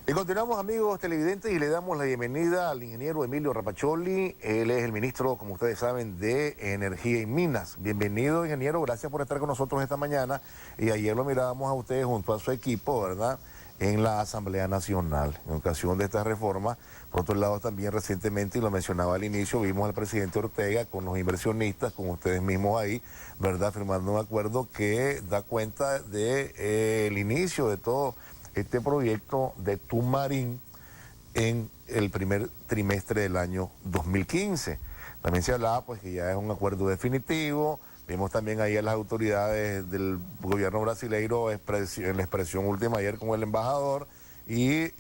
Y continuamos, amigos televidentes, y le damos la bienvenida al ingeniero Emilio Rapacholi. Él es el ministro, como ustedes saben, de Energía y Minas. Bienvenido, ingeniero, gracias por estar con nosotros esta mañana. Y ayer lo mirábamos a ustedes junto a su equipo, ¿verdad?, en la Asamblea Nacional, en ocasión de esta reforma. Por otro lado, también recientemente, y lo mencionaba al inicio, vimos al presidente Ortega con los inversionistas, con ustedes mismos ahí, ¿verdad?, firmando un acuerdo que da cuenta del inicio de todo este proyecto de Tumarín en el primer trimestre del año 2015. También se hablaba pues que ya es un acuerdo definitivo. Vimos también ahí a las autoridades del gobierno brasileiro en la expresión última ayer con el embajador, y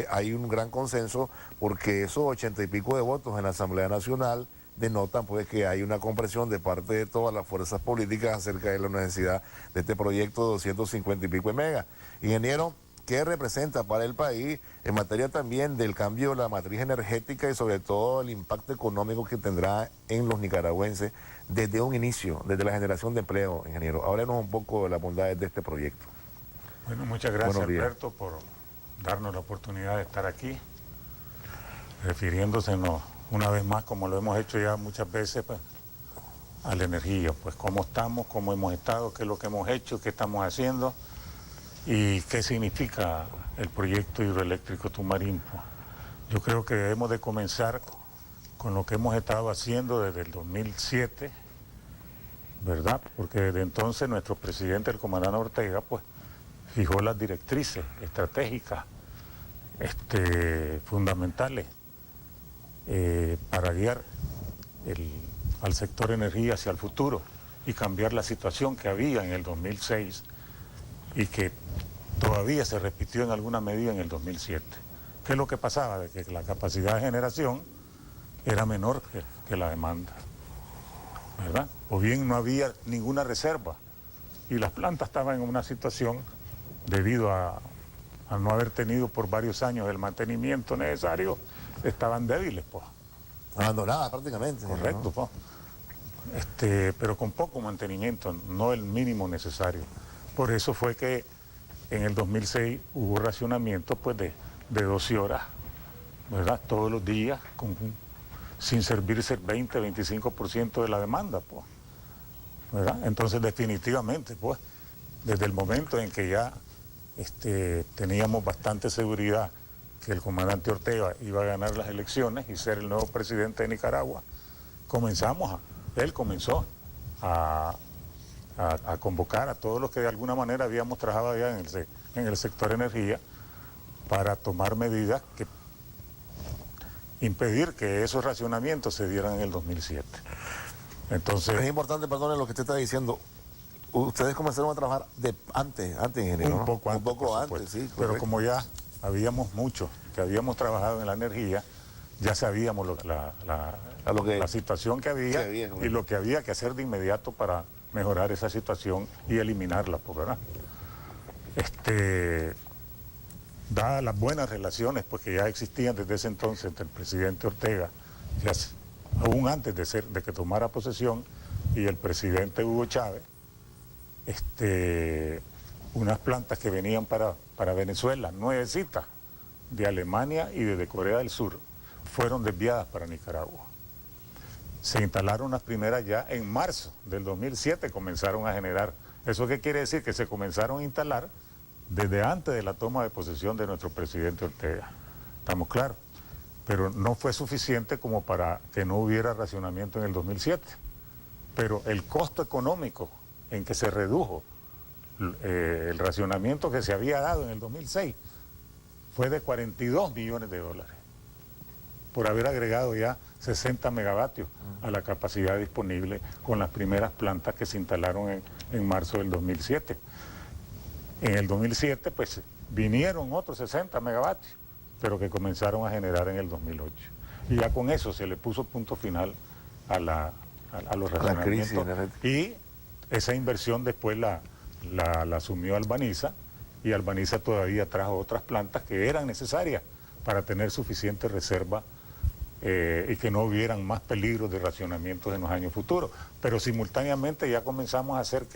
hay un gran consenso porque esos 80 y pico de votos en la Asamblea Nacional denotan pues que hay una comprensión de parte de todas las fuerzas políticas acerca de la necesidad de este proyecto de 250 y pico de megas. Ingeniero, ¿qué representa para el país en materia también del cambio de la matriz energética y sobre todo el impacto económico que tendrá en los nicaragüenses desde un inicio, desde la generación de empleo, ingeniero? Háblenos un poco de las bondades de este proyecto. Bueno, muchas gracias, Alberto, por darnos la oportunidad de estar aquí, refiriéndosenos una vez más, como lo hemos hecho ya muchas veces, pues, a la energía, pues cómo estamos, cómo hemos estado, qué es lo que hemos hecho, qué estamos haciendo y qué significa el proyecto hidroeléctrico Tumarín. Yo creo que debemos de comenzar con lo que hemos estado haciendo desde el 2007, ¿verdad? Porque desde entonces nuestro presidente, el comandante Ortega, pues fijó las directrices estratégicas fundamentales para guiar al sector energía hacia el futuro y cambiar la situación que había en el 2006 y que todavía se repitió en alguna medida en el 2007. ¿Qué es lo que pasaba? De que la capacidad de generación era menor que la demanda, ¿verdad? O bien no había ninguna reserva y las plantas estaban en una situación, debido a no haber tenido por varios años el mantenimiento necesario, estaban débiles, pues. Abandonadas prácticamente. Correcto, ¿no? pues. Pero con poco mantenimiento, no el mínimo necesario. Por eso fue que en el 2006 hubo racionamiento pues, de 12 horas, ¿verdad? Todos los días, sin servirse el 20-25% de la demanda, pues, ¿verdad? Entonces, definitivamente, pues, desde el momento en que ya teníamos bastante seguridad que el comandante Ortega iba a ganar las elecciones y ser el nuevo presidente de Nicaragua, él comenzó a convocar a todos los que de alguna manera habíamos trabajado ya en el sector energía para tomar medidas que impedir que esos racionamientos se dieran en el 2007. Entonces, es importante, perdón, lo que usted está diciendo. Ustedes comenzaron a trabajar antes, ingeniero, un poco antes, un poco antes, sí. Pero Correcto. como ya habíamos muchos que habíamos trabajado en la energía, ya sabíamos la situación que había y lo que había que hacer de inmediato para mejorar esa situación y eliminarla, pues, ¿verdad? Dadas las buenas relaciones pues, que ya existían desde ese entonces entre el presidente Ortega, aún antes de que tomara posesión, y el presidente Hugo Chávez, unas plantas que venían para Venezuela, nuevecitas, de Alemania y desde Corea del Sur, fueron desviadas para Nicaragua. Se instalaron las primeras ya en marzo del 2007, comenzaron a generar. ¿Eso qué quiere decir? Que se comenzaron a instalar desde antes de la toma de posesión de nuestro presidente Ortega. ¿Estamos claros? Pero no fue suficiente como para que no hubiera racionamiento en el 2007. Pero el costo económico en que se redujo el racionamiento que se había dado en el 2006 fue de 42 millones de dólares, por haber agregado ya 60 megavatios a la capacidad disponible con las primeras plantas que se instalaron en marzo del 2007. En el 2007, pues, vinieron otros 60 megavatios, pero que comenzaron a generar en el 2008. Y ya con eso se le puso punto final a los racionamientos. Y esa inversión después la asumió Albaniza, y Albaniza todavía trajo otras plantas que eran necesarias para tener suficiente reserva y que no hubieran más peligros de racionamientos en los años futuros. Pero simultáneamente ya comenzamos a hacer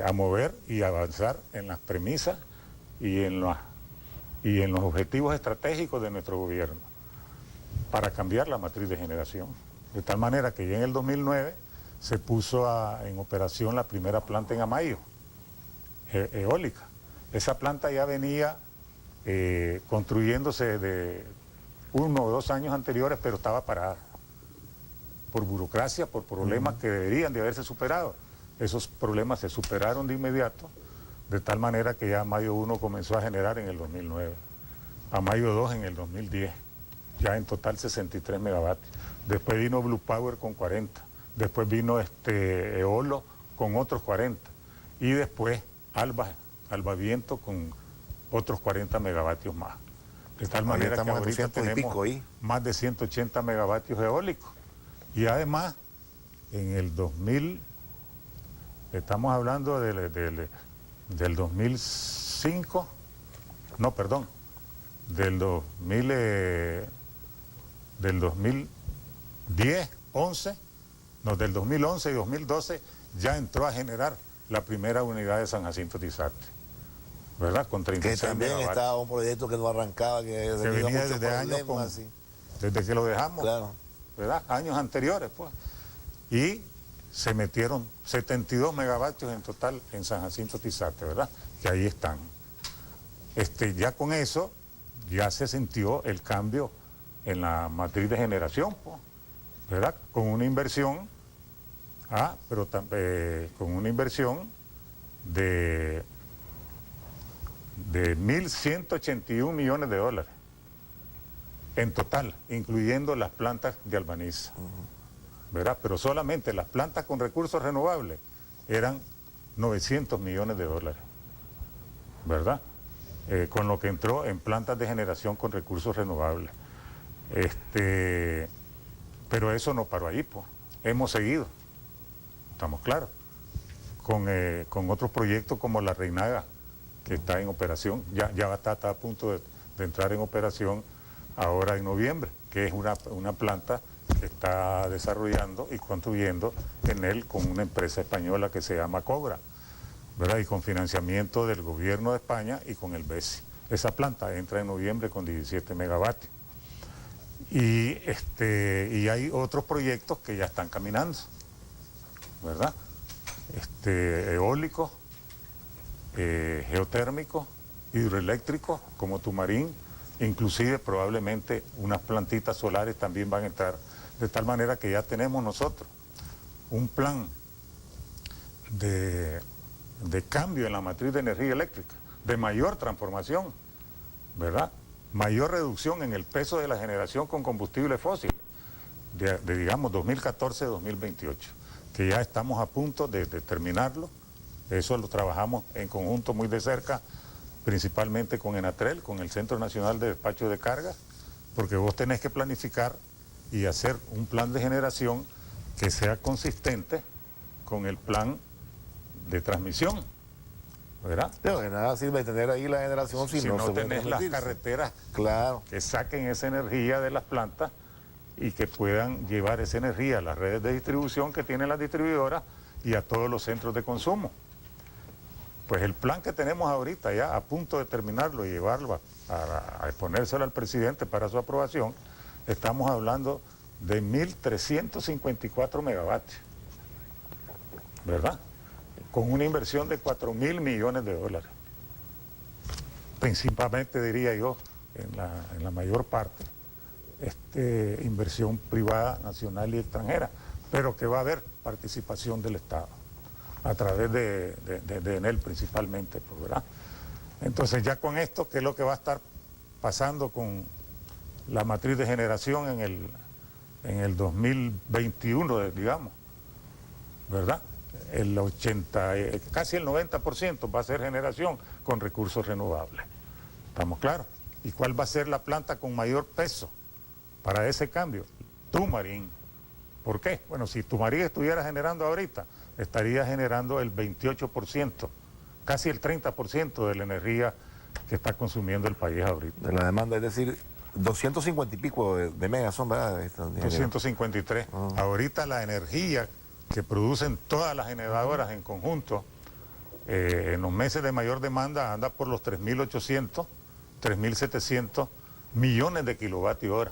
a mover y avanzar en las premisas y en y en los objetivos estratégicos de nuestro gobierno para cambiar la matriz de generación. De tal manera que ya en el 2009 se puso en operación la primera planta en Amayo, eólica. Esa planta ya venía construyéndose de 1 o 2 años anteriores, pero estaba parada por burocracia, por problemas que deberían de haberse superado. Esos problemas se superaron de inmediato, de tal manera que ya Amayo 1 comenzó a generar en el 2009, Amayo 2 en el 2010, ya en total 63 megavatios. Después vino Blue Power con 40, después vino Eolo con otros 40 y después Alba Viento con otros 40 megavatios más. De tal manera que ahorita tenemos más de 180 megavatios eólicos. Y además, en el 2000, estamos hablando del 2005, no, perdón, del 2010, 11, no, del 2011 y 2012 ya entró a generar la primera unidad de San Jacinto Tizate, ¿verdad? Con 36 que también megavatios. estaba un proyecto que no arrancaba, que venía desde años, desde que lo dejamos, claro, ¿verdad? Años anteriores, pues. Y se metieron 72 megavatios en total en San Jacinto Tizate, ¿verdad? Que ahí están. Ya con eso ya se sintió el cambio en la matriz de generación, pues, ¿verdad? Con una inversión, con una inversión de 1.181 millones de dólares en total, incluyendo las plantas de Albaniza, ¿verdad? Pero solamente las plantas con recursos renovables eran 900 millones de dólares, ¿verdad? Con lo que entró en plantas de generación con recursos renovables. Pero eso no paró ahí, pues. Hemos seguido, estamos claros, con otros proyectos como la Reinaga, que está en operación, ya está a punto de entrar en operación ahora en noviembre, que es una planta que está desarrollando y construyendo en él con una empresa española que se llama Cobra, ¿verdad? Y con financiamiento del gobierno de España y con el BESI. Esa planta entra en noviembre con 17 megavatios. Y hay otros proyectos que ya están caminando, ¿verdad? Eólicos, geotérmicos, hidroeléctricos como Tumarín, inclusive probablemente unas plantitas solares también van a entrar, de tal manera que ya tenemos nosotros un plan de cambio en la matriz de energía eléctrica, de mayor transformación, ¿verdad? Mayor reducción en el peso de la generación con combustible fósil, digamos 2014-2028, que ya estamos a punto de terminarlo. Eso lo trabajamos en conjunto muy de cerca, principalmente con Enatrel, con el Centro Nacional de Despacho de Cargas, porque vos tenés que planificar y hacer un plan de generación que sea consistente con el plan de transmisión, ¿verdad? No, de nada sirve tener ahí la generación si no tenés las carreteras, claro, que saquen esa energía de las plantas y que puedan llevar esa energía a las redes de distribución que tienen las distribuidoras y a todos los centros de consumo. Pues el plan que tenemos ahorita, ya a punto de terminarlo y llevarlo a exponérselo al presidente para su aprobación, estamos hablando de 1.354 megavatios, ¿verdad? Con una inversión de 4.000 millones de dólares. Principalmente, diría yo, en la mayor parte, inversión privada, nacional y extranjera, pero que va a haber participación del Estado, a través de Enel principalmente, pues, ¿verdad? Entonces ya con esto, ¿qué es lo que va a estar pasando con la matriz de generación en el 2021, digamos, ¿verdad? Casi el 90% va a ser generación con recursos renovables. ¿Estamos claros? ¿Y cuál va a ser la planta con mayor peso para ese cambio? Tumarín. ¿Por qué? Bueno, si Tumarín estuviera generando ahorita, estaría generando el 28%, casi el 30% de la energía que está consumiendo el país ahorita. De la demanda, es decir, 250 y pico de megas son, ¿verdad? 253. Ahorita la energía que producen todas las generadoras en conjunto, en los meses de mayor demanda anda por los 3.800, 3.700 millones de kilovatios hora.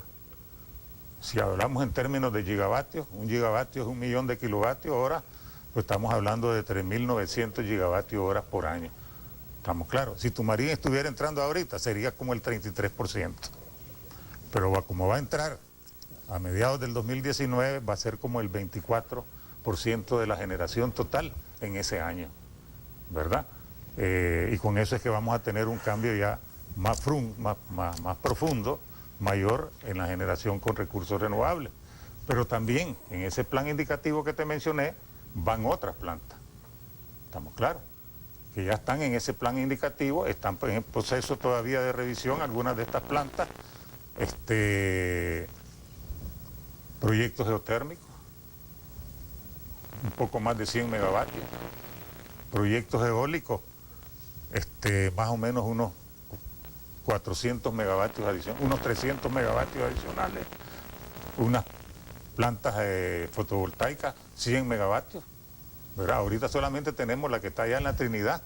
Si hablamos en términos de gigavatios, un gigavatio es 1 millón de kilovatios hora, pues estamos hablando de 3.900 gigavatios hora por año. ¿Estamos claros? Si Tumarín estuviera entrando ahorita, sería como el 33%. Pero como va a entrar a mediados del 2019, va a ser como el 24% de la generación total en ese año, ¿verdad? Y con eso es que vamos a tener un cambio ya más profundo, mayor en la generación con recursos renovables. Pero también en ese plan indicativo que te mencioné, van otras plantas. ¿Estamos claros? Que ya están en ese plan indicativo, están en proceso todavía de revisión algunas de estas plantas, proyectos geotérmicos, un poco más de 100 megavatios, proyectos eólicos, más o menos unos 400 megavatios adicionales, unos 300 megavatios adicionales, unas plantas fotovoltaicas, 100 megavatios, ¿verdad? Ahorita solamente tenemos la que está allá en la Trinidad,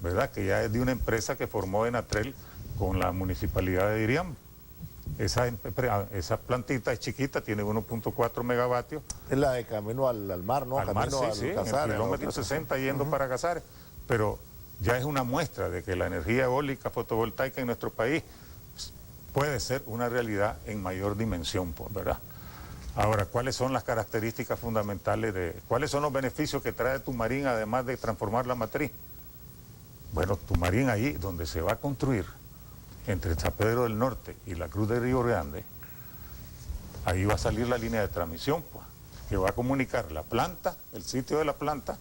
¿verdad? Que ya es de una empresa que formó Enatrel con la municipalidad de Diriam. Esa plantita es chiquita, tiene 1.4 megavatios. Es la de camino al mar, ¿no? Al mar, camino sí, al en el Casares, kilómetro 60 yendo para Casares. Pero ya es una muestra de que la energía eólica fotovoltaica en nuestro país puede ser una realidad en mayor dimensión, pues, ¿verdad? Ahora, ¿cuáles son las características fundamentales cuáles son los beneficios que trae Tumarín además de transformar la matriz? Bueno, Tumarín ahí donde se va a construir, entre San Pedro del Norte y la Cruz de Río Grande, ahí va a salir la línea de transmisión, pues, que va a comunicar la planta, el sitio de la planta,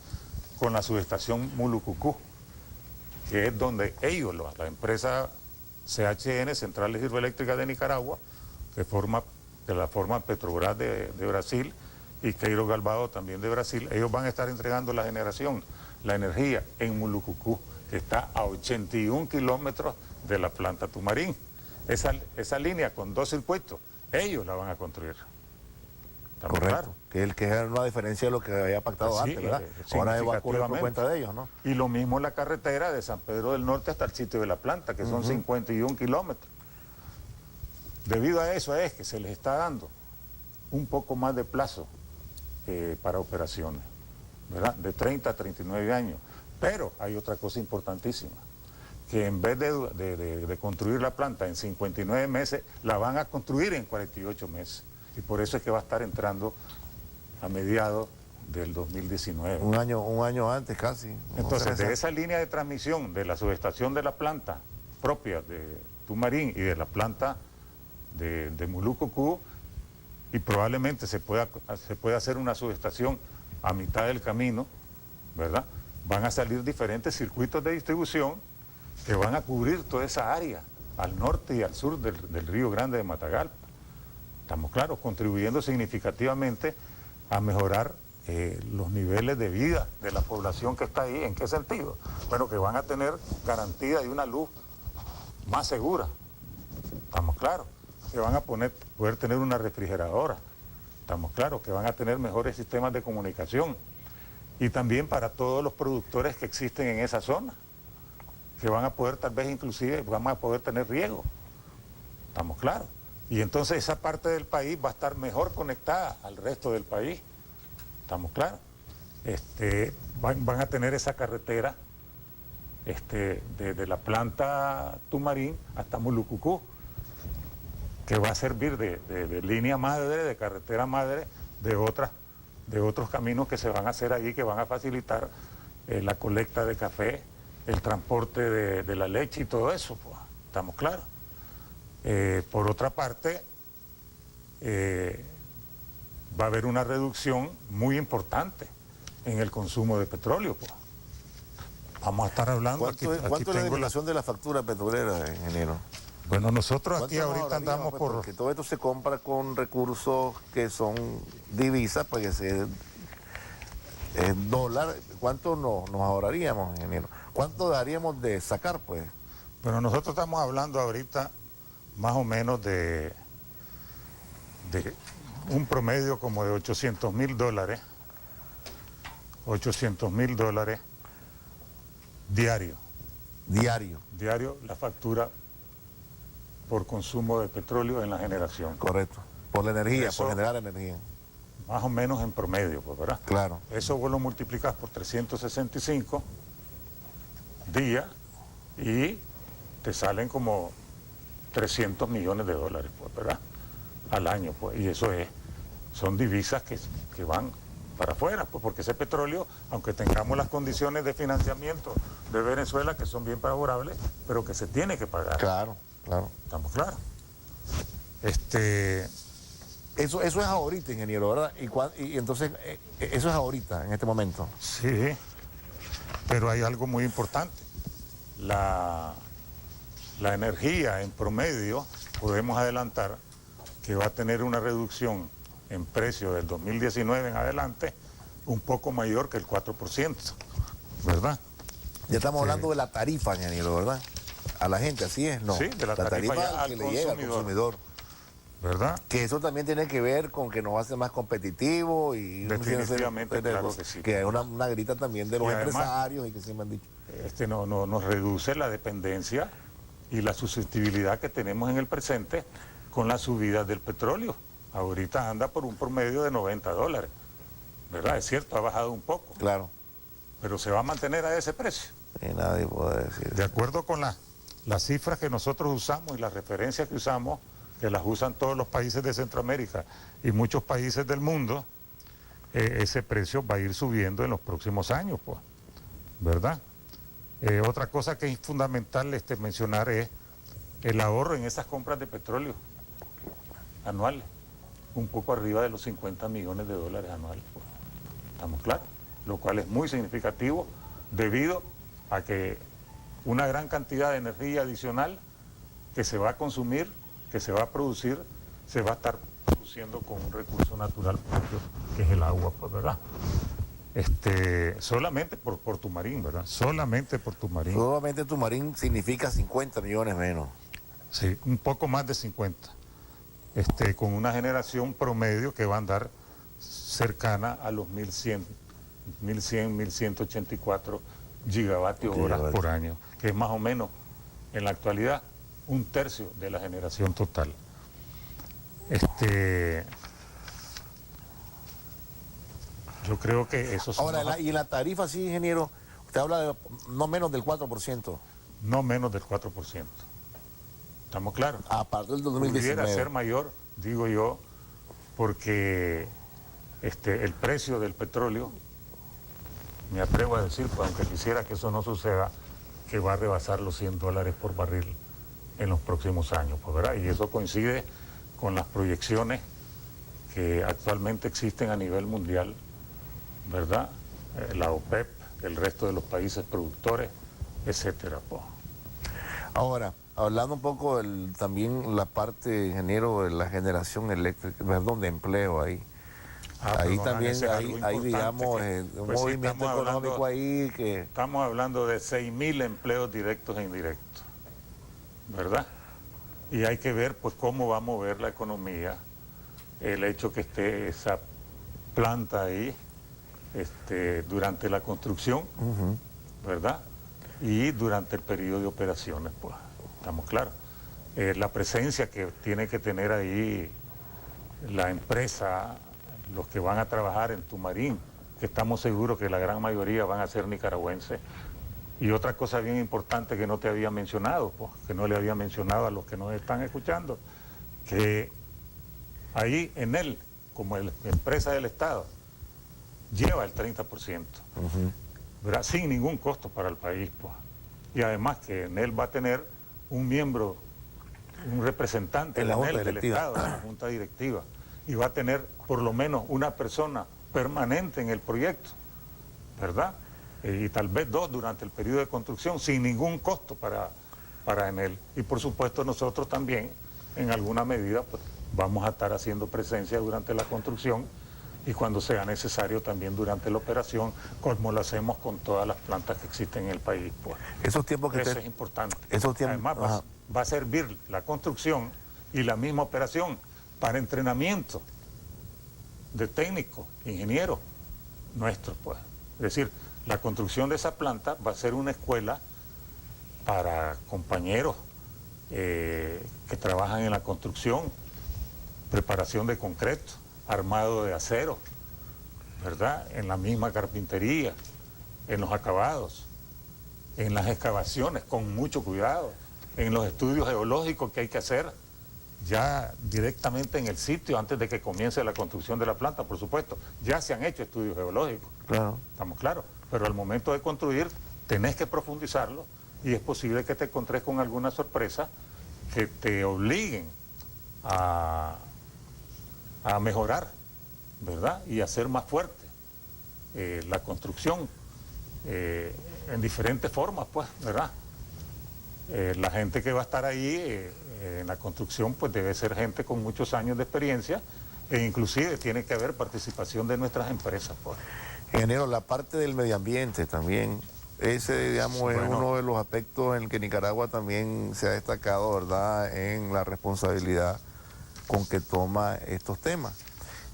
con la subestación Mulucucú, que es donde ellos, la empresa CHN, Centrales Hidroeléctricas de Nicaragua, que la forma Petrobras de Brasil y Queiro Galvado también de Brasil, ellos van a estar entregando la generación, la energía en Mulucucú, que está a 81 kilómetros de la planta Tumarín. Esa línea con 2 circuitos, ellos la van a construir. Correcto, claro. que es una diferencia de lo que había pactado Sí, antes, ¿verdad? Ahora va a ocurrir por significativamente. cuenta de ellos, ¿no? Y lo mismo la carretera de San Pedro del Norte hasta el sitio de la planta, que son 51 kilómetros. Debido a eso es que se les está dando un poco más de plazo para operaciones, ¿verdad? De 30 a 39 años. Pero hay otra cosa importantísima, que en vez de construir la planta en 59 meses, la van a construir en 48 meses. Y por eso es que va a estar entrando a mediados del 2019. Un año antes casi. Entonces, de esa línea de transmisión de la subestación de la planta propia de Tumarín y de la planta de Mulucucú, y probablemente se pueda hacer una subestación a mitad del camino, ¿verdad? Van a salir diferentes circuitos de distribución que van a cubrir toda esa área, al norte y al sur del Río Grande de Matagalpa. Estamos claros, contribuyendo significativamente a mejorar los niveles de vida de la población que está ahí. ¿En qué sentido? Bueno, que van a tener garantía de una luz más segura. Estamos claros. Que van a poder tener una refrigeradora. Estamos claros. Que van a tener mejores sistemas de comunicación. Y también para todos los productores que existen en esa zona, que van a poder, tal vez inclusive, van a poder tener riego. ¿Estamos claros? Y entonces esa parte del país va a estar mejor conectada al resto del país. ¿Estamos claros? Van a tener esa carretera desde la planta Tumarín hasta Mulucucú, que va a servir de línea madre, de carretera madre, de otros caminos que se van a hacer ahí, que van a facilitar la colecta de café, el transporte de la leche y todo eso, pues, ¿estamos claros? Por otra parte, va a haber una reducción muy importante en el consumo de petróleo, pues. Vamos a estar hablando... ¿Cuánto es la eliminación de la factura petrolera, ingeniero? Bueno, nosotros aquí ahorita andamos por... Porque todo esto se compra con recursos que son divisas, pues que es dólar. ¿Cuánto nos ahorraríamos, ingeniero? ¿Cuánto daríamos de sacar, pues? Bueno, nosotros estamos hablando ahorita más o menos de un promedio como de $800,000, $800,000 diario. Diario. Diario la factura por consumo de petróleo en la generación. Correcto. Por la energía, Eso- por generar energía. Más o menos en promedio, pues, ¿verdad? Claro. Eso vos lo multiplicas por 365 días y te salen como 300 millones de dólares, pues, ¿verdad? Al año, pues. Y eso son divisas que van para afuera, pues, porque ese petróleo, aunque tengamos las condiciones de financiamiento de Venezuela, que son bien favorables, pero que se tiene que pagar. Claro, claro. ¿Estamos claros? Eso es ahorita, ingeniero, ¿verdad? Y entonces, eso es ahorita, en este momento. Sí, pero hay algo muy importante. La energía en promedio, podemos adelantar que va a tener una reducción en precio del 2019 en adelante un poco mayor que el 4%, ¿verdad? Ya estamos hablando de la tarifa, ingeniero, ¿verdad? A la gente, así es, ¿no? Sí, de la tarifa ya que al le llega al consumidor. consumidor. ¿Verdad? Que eso también tiene que ver con que nos hace más competitivos y Definitivamente, claro que sí. Que hay una grita también de los Y además, empresarios y que siempre han dicho. Nos reduce la dependencia y la susceptibilidad que tenemos en el presente con las subidas del petróleo. Ahorita anda por un promedio de $90, ¿verdad? Es cierto, ha bajado un poco, Claro. pero se va a mantener a ese precio. Y nadie puede decir. De acuerdo con las cifras que nosotros usamos y las referencias que usamos, que las usan todos los países de Centroamérica y muchos países del mundo, ese precio va a ir subiendo en los próximos años, pues, ¿verdad? Otra cosa que es fundamental mencionar es el ahorro en esas compras de petróleo anuales, un poco arriba de los 50 millones de dólares anuales, pues. ¿Estamos claros? Lo cual es muy significativo debido a que una gran cantidad de energía adicional que se va a consumir, que se va a producir, se va a estar produciendo con un recurso natural propio, que es el agua, pues, ¿verdad? Solamente por Tumarín, ¿verdad? Solamente por Tumarín. Solamente Tumarín significa 50 millones menos. Sí, un poco más de 50. Con una generación promedio que va a andar cercana a los 1100, 1184 gigavatios horas por año, que es más o menos, en la actualidad, un tercio de la generación total. Yo creo que eso son Ahora, y en la tarifa, sí, ingeniero, usted habla de no menos del 4%. no menos del 4%. ¿Estamos claros? A partir del 2019. Pudiera ser mayor, digo yo, porque el precio del petróleo, me atrevo a decir, pues, aunque quisiera que eso no suceda, que va a rebasar los $100 por barril en los próximos años, pues, ¿verdad? Y eso coincide con las proyecciones que actualmente existen a nivel mundial, ¿verdad? La OPEP, el resto de los países productores, etcétera, pues. Ahora, hablando un poco también la parte, ingeniero, de la generación eléctrica, perdón, de empleo ahí. Ahí Perdona, también ese es algo hay importante digamos, que, un pues, sí, movimiento estamos económico hablando, ahí que... Estamos hablando de 6.000 empleos directos e indirectos, ¿verdad? Y hay que ver, pues, cómo va a mover la economía el hecho que esté esa planta ahí durante la construcción, ¿verdad? Y durante el periodo de operaciones, pues, estamos claros. La presencia que tiene que tener ahí la empresa, los que van a trabajar en Tumarín, que estamos seguros que la gran mayoría van a ser nicaragüenses. Y otra cosa bien importante que no te había mencionado, pues, que no le había mencionado a los que nos están escuchando, que ahí en él, como empresa del Estado, lleva el 30%, ¿verdad? Sin ningún costo para el país, pues. Y además que en él va a tener un miembro, un representante En la Junta del Directiva. Estado, en la Junta Directiva, y va a tener por lo menos una persona permanente en el proyecto, ¿verdad? Y tal vez dos durante el periodo de construcción, sin ningún costo para en él. Y por supuesto nosotros también, en alguna medida, pues, vamos a estar haciendo presencia durante la construcción y cuando sea necesario también durante la operación, como lo hacemos con todas las plantas que existen en el país, pues. Esos tiempos que Eso usted... es importante. Esos tiempos... Además, va a servir la construcción y la misma operación para entrenamiento de técnicos, ingenieros nuestros, pues. Es decir, la construcción de esa planta va a ser una escuela para compañeros que trabajan en la construcción, preparación de concreto, armado de acero, ¿verdad? En la misma carpintería, en los acabados, en las excavaciones, con mucho cuidado, en los estudios geológicos que hay que hacer ya directamente en el sitio antes de que comience la construcción de la planta, por supuesto. Ya se han hecho estudios geológicos, Claro. estamos claros, pero al momento de construir tenés que profundizarlo y es posible que te encontres con alguna sorpresa que te obliguen a mejorar, ¿verdad? Y a hacer más fuerte la construcción en diferentes formas, pues, ¿verdad? La gente que va a estar ahí en la construcción, pues debe ser gente con muchos años de experiencia e inclusive tiene que haber participación de nuestras empresas, pues. Ingeniero, la parte del medio ambiente también, ese, digamos, es Bueno. uno de los aspectos en el que Nicaragua también se ha destacado, ¿verdad?, en la responsabilidad con que toma estos temas.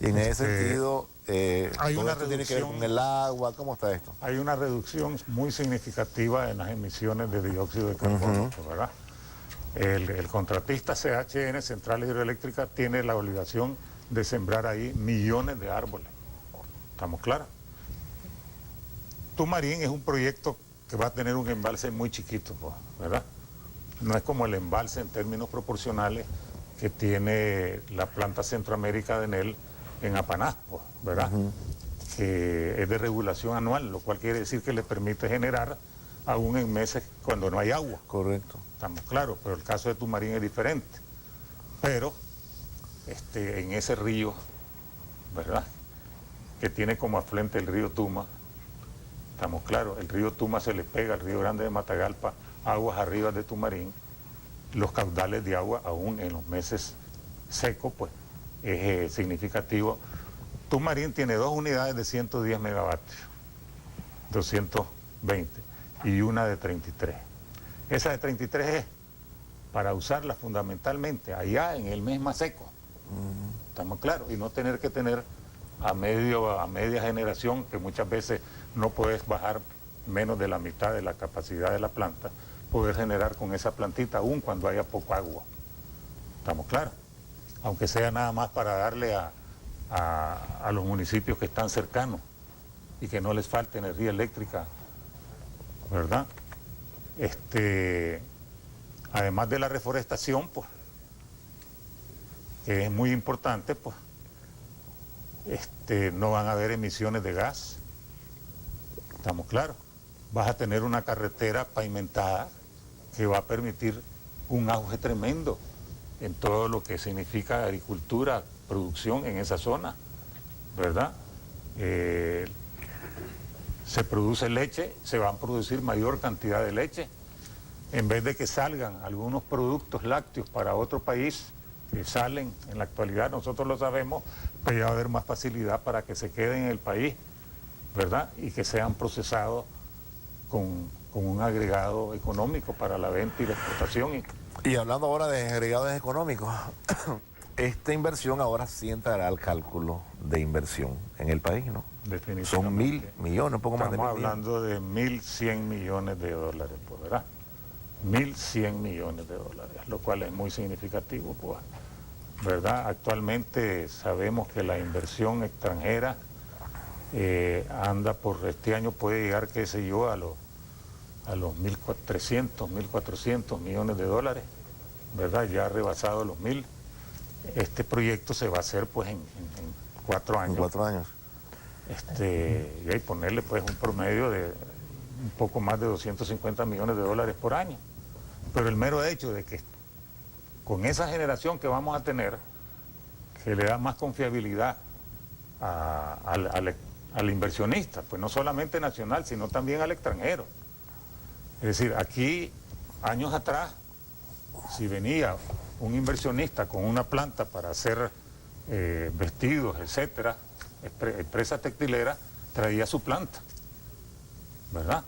Y en ese sentido, hay todo una esto tiene que ver reducción- con el agua, ¿cómo está esto? Hay una reducción muy significativa en las emisiones de dióxido de carbono, ¿verdad? El contratista CHN, Centrales Hidroeléctricas, tiene la obligación de sembrar ahí millones de árboles. ¿Estamos claros? Tumarín es un proyecto que va a tener un embalse muy chiquito, pues, ¿verdad? No es como el embalse en términos proporcionales que tiene la planta Centroamérica de Enel en Apanás, pues, ¿verdad? Que es de regulación anual, lo cual quiere decir que le permite generar aún en meses cuando no hay agua. Correcto. Estamos claros, pero el caso de Tumarín es diferente. Pero en ese río, ¿verdad?, que tiene como afluente el río Tuma, estamos claros, el río Tuma se le pega al río Grande de Matagalpa, aguas arriba de Tumarín, los caudales de agua aún en los meses secos, pues es significativo. Tumarín tiene 2 unidades de 110 megavatios, 220, y una de 33. Esa de 33 es para usarla fundamentalmente allá en el mes más seco, estamos claros, y no tener que tener a media generación, que muchas veces no puedes bajar menos de la mitad de la capacidad de la planta, poder generar con esa plantita aún cuando haya poco agua. ¿Estamos claros? Aunque sea nada más para darle a los municipios que están cercanos y que no les falte energía eléctrica, ¿verdad? Además de la reforestación, pues, que es muy importante, pues, no van a haber emisiones de gas, estamos claros. Vas a tener una carretera pavimentada que va a permitir un auge tremendo en todo lo que significa agricultura, producción en esa zona, ¿verdad? Se produce leche, se va a producir mayor cantidad de leche. En vez de que salgan algunos productos lácteos para otro país, que salen en la actualidad, nosotros lo sabemos, pues ya va a haber más facilidad para que se queden en el país, ¿verdad? Y que sean procesados con un agregado económico para la venta y la exportación. Y hablando ahora de agregados económicos, esta inversión ahora sí entrará al cálculo de inversión en el país, ¿no? Definitivamente. Son 1.000 millones, un poco más de Estamos 1.000 millones. hablando de 1.100 millones de dólares, pues, ¿verdad? 1.100 millones de dólares, lo cual es muy significativo, pues, ¿verdad? Actualmente sabemos que la inversión extranjera anda por este año, puede llegar, qué sé yo, a los 1.300, 1.400 millones de dólares, ¿verdad? Ya ha rebasado los 1.000. Este proyecto se va a hacer, pues, en 4 años. En 4 años. Y hay ponerle, pues, un promedio de un poco más de 250 millones de dólares por año. Pero el mero hecho de que con esa generación que vamos a tener, que le da más confiabilidad al inversionista, pues no solamente nacional, sino también al extranjero. Es decir, aquí, años atrás, si venía un inversionista con una planta para hacer vestidos, etcétera, empresa textilera, traía su planta, ¿verdad?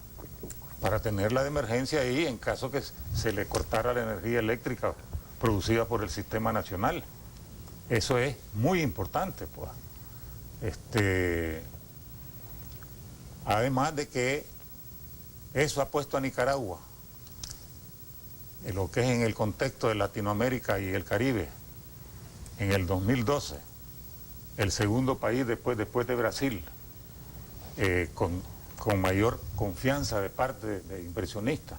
Para tenerla de emergencia ahí en caso que se le cortara la energía eléctrica producida por el sistema nacional. Eso es muy importante, pues. Además de que eso ha puesto a Nicaragua en lo que es en el contexto de Latinoamérica y el Caribe, en el 2012, el segundo país después de Brasil, con mayor confianza de parte de inversionistas,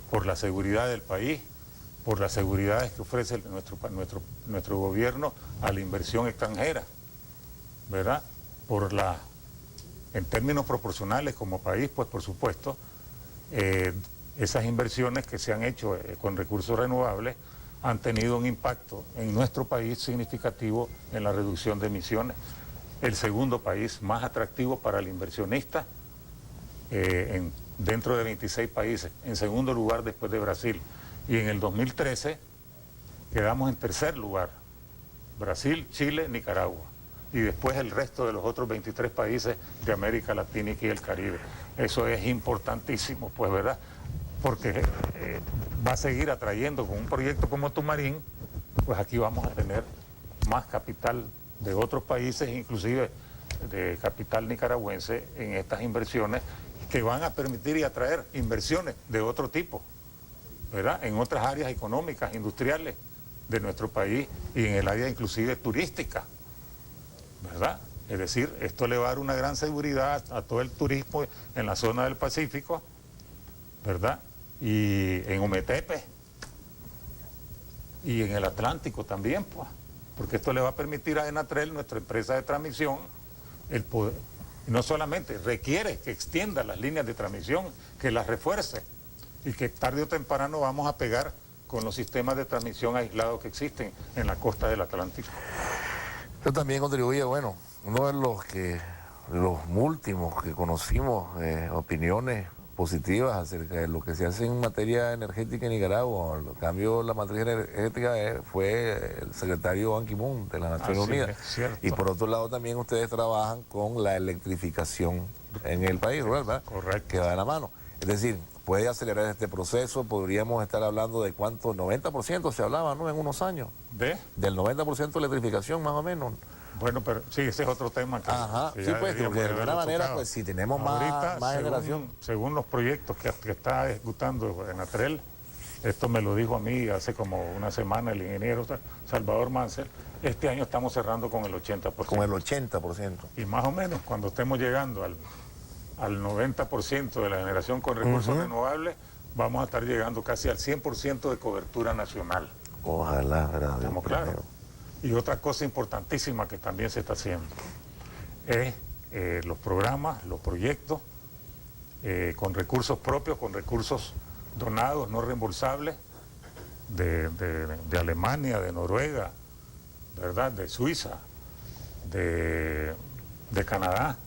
por la seguridad del país, por las seguridades que ofrece nuestro gobierno a la inversión extranjera, ¿verdad? En términos proporcionales como país, pues por supuesto, esas inversiones que se han hecho con recursos renovables han tenido un impacto en nuestro país significativo en la reducción de emisiones. El segundo país más atractivo para el inversionista dentro de 26 países, en segundo lugar después de Brasil. Y en el 2013 quedamos en tercer lugar, Brasil, Chile, Nicaragua. Y después el resto de los otros 23 países de América Latina y el Caribe. Eso es importantísimo, pues, ¿verdad? Porque va a seguir atrayendo con un proyecto como Tumarín, pues aquí vamos a tener más capital de otros países, inclusive de capital nicaragüense, en estas inversiones que van a permitir y atraer inversiones de otro tipo, ¿verdad? En otras áreas económicas, industriales de nuestro país y en el área inclusive turística, ¿verdad? Es decir, esto le va a dar una gran seguridad a todo el turismo en la zona del Pacífico, ¿verdad? Y en Ometepe y en el Atlántico también, pues, porque esto le va a permitir a Enatrel, nuestra empresa de transmisión, el poder, y no solamente requiere que extienda las líneas de transmisión, que las refuerce, y que tarde o temprano vamos a pegar con los sistemas de transmisión aislados que existen en la costa del Atlántico. Esto también contribuye, bueno, uno de los últimos que conocimos, opiniones positivas acerca de lo que se hace en materia energética en Nicaragua. El cambio de la matriz energética fue el secretario Ban Ki-moon de las Naciones Unidas. Y por otro lado también ustedes trabajan con la electrificación en el país, ¿verdad? Correcto. Que va de la mano. Es decir, puede acelerar este proceso, podríamos estar hablando de cuánto, 90% se hablaba, ¿no? En unos años. Del 90% de electrificación, más o menos. Bueno, pero sí, ese es otro tema. Sí, pues, porque de alguna manera, pues, si tenemos más generación. Según los proyectos que está ejecutando Enatrel, esto me lo dijo a mí hace como una semana el ingeniero Salvador Mansell, este año estamos cerrando con el 80%. Con el 80%. Y más o menos, cuando estemos llegando al 90% de la generación con recursos renovables, vamos a estar llegando casi al 100% de cobertura nacional. Ojalá, ¿verdad? ¿Estamos claros? Y otra cosa importantísima que también se está haciendo es los programas, los proyectos con recursos propios, con recursos donados, no reembolsables, de Alemania, de Noruega, ¿verdad? De Suiza, de Canadá,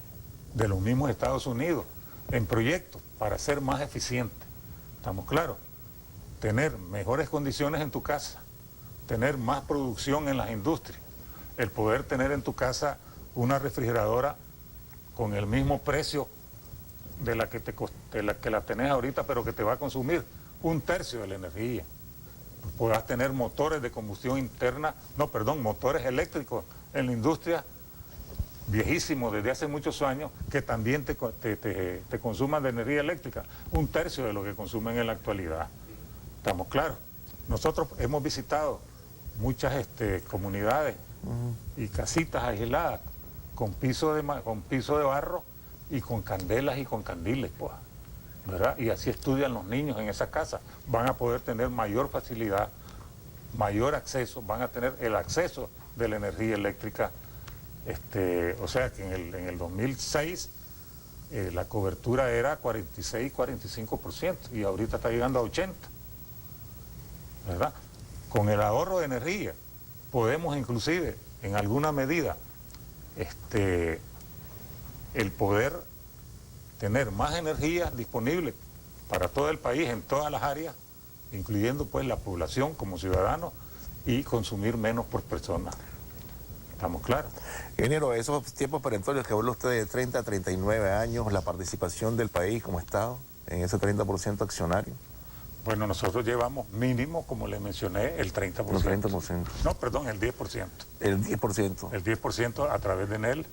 de los mismos Estados Unidos, en proyectos para ser más eficientes. ¿Estamos claros? Tener mejores condiciones en tu casa, tener más producción en las industrias, el poder tener en tu casa una refrigeradora con el mismo precio de la que la tenés ahorita, pero que te va a consumir un tercio de la energía. Puedas tener motores de combustión interna, motores eléctricos en la industria viejísimos desde hace muchos años, que también te consuman de energía eléctrica, un tercio de lo que consumen en la actualidad. ¿Estamos claros? Nosotros hemos visitado muchas comunidades y casitas aisladas con piso de barro y con candelas y con candiles, pues, ¿verdad? Y así estudian los niños en esas casas. Van a poder tener mayor facilidad, mayor acceso, van a tener el acceso de la energía eléctrica. O sea que en el 2006 la cobertura era 46-45% y ahorita está llegando a 80%, ¿verdad? Con el ahorro de energía podemos inclusive, en alguna medida, el poder tener más energía disponible para todo el país, en todas las áreas, incluyendo pues la población como ciudadanos, y consumir menos por persona. ¿Estamos claros? Ingeniero, esos tiempos perentorios que habla usted de 30 a 39 años, la participación del país como Estado en ese 30% accionario. Bueno, nosotros llevamos mínimo, como le mencioné, el 30%. El 30%. No, perdón, el 10%. El 10%. El 10% a través de NEL,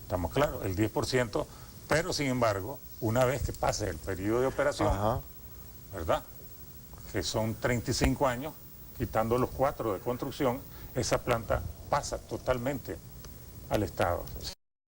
estamos claros, el 10%, pero sin embargo, una vez que pase el periodo de operación, ¿verdad? que son 35 años, quitando los 4 de construcción, esa planta pasa totalmente al Estado.